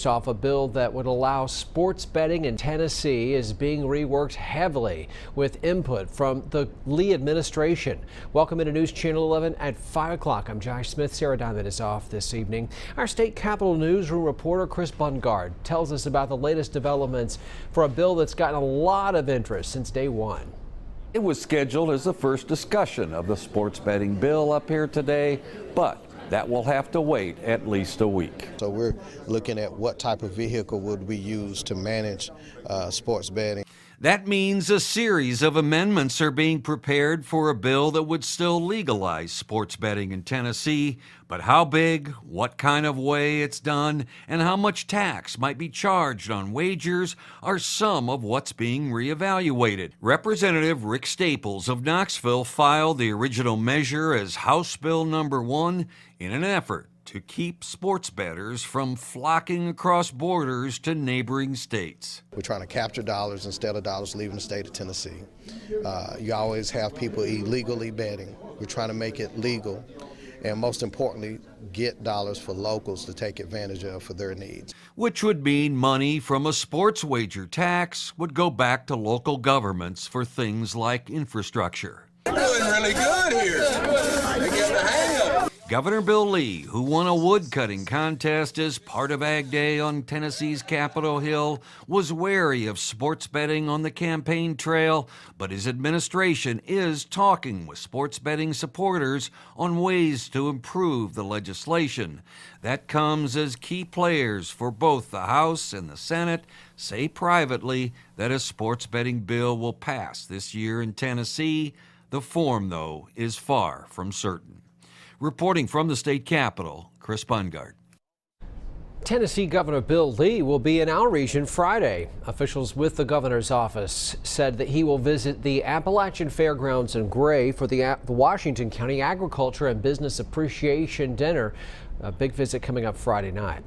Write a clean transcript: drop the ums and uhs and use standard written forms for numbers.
off a bill that would allow sports betting in Tennessee is being reworked heavily with input from the Lee administration. Welcome into News Channel 11 at 5 o'clock. I'm Josh Smith. Sarah Diamond is off this evening. Our state capitol newsroom reporter Chris Bungard tells us about the latest developments for a bill that's gotten a lot of interest since day one. It was scheduled as the first discussion of the sports betting bill up here today, but that will have to wait at least a week. So we're looking at what type of vehicle would we use to manage sports betting. That means a series of amendments are being prepared for a bill that would still legalize sports betting in Tennessee. But how big, what kind of way it's done, and how much tax might be charged on wagers are some of what's being reevaluated. Representative Rick Staples of Knoxville filed the original measure as House Bill number 1 in an effort to keep sports bettors from flocking across borders to neighboring states. We're trying to capture dollars instead of dollars leaving the state of Tennessee. You always have people illegally betting. We're trying to make it legal and, most importantly, get dollars for locals to take advantage of for their needs. Which would mean money from a sports wager tax would go back to local governments for things like infrastructure. They're doing really good here. They get the hang of it. Governor Bill Lee, who won a woodcutting contest as part of Ag Day on Tennessee's Capitol Hill, was wary of sports betting on the campaign trail, but his administration is talking with sports betting supporters on ways to improve the legislation. That comes as key players for both the House and the Senate say privately that a sports betting bill will pass this year in Tennessee. The form, though, is far from certain. Reporting from the state capitol, Chris Bungard. Tennessee Governor Bill Lee will be in our region Friday. Officials with the governor's office said that he will visit the Appalachian Fairgrounds in Gray for the Washington County Agriculture and Business Appreciation Dinner. A big visit coming up Friday night.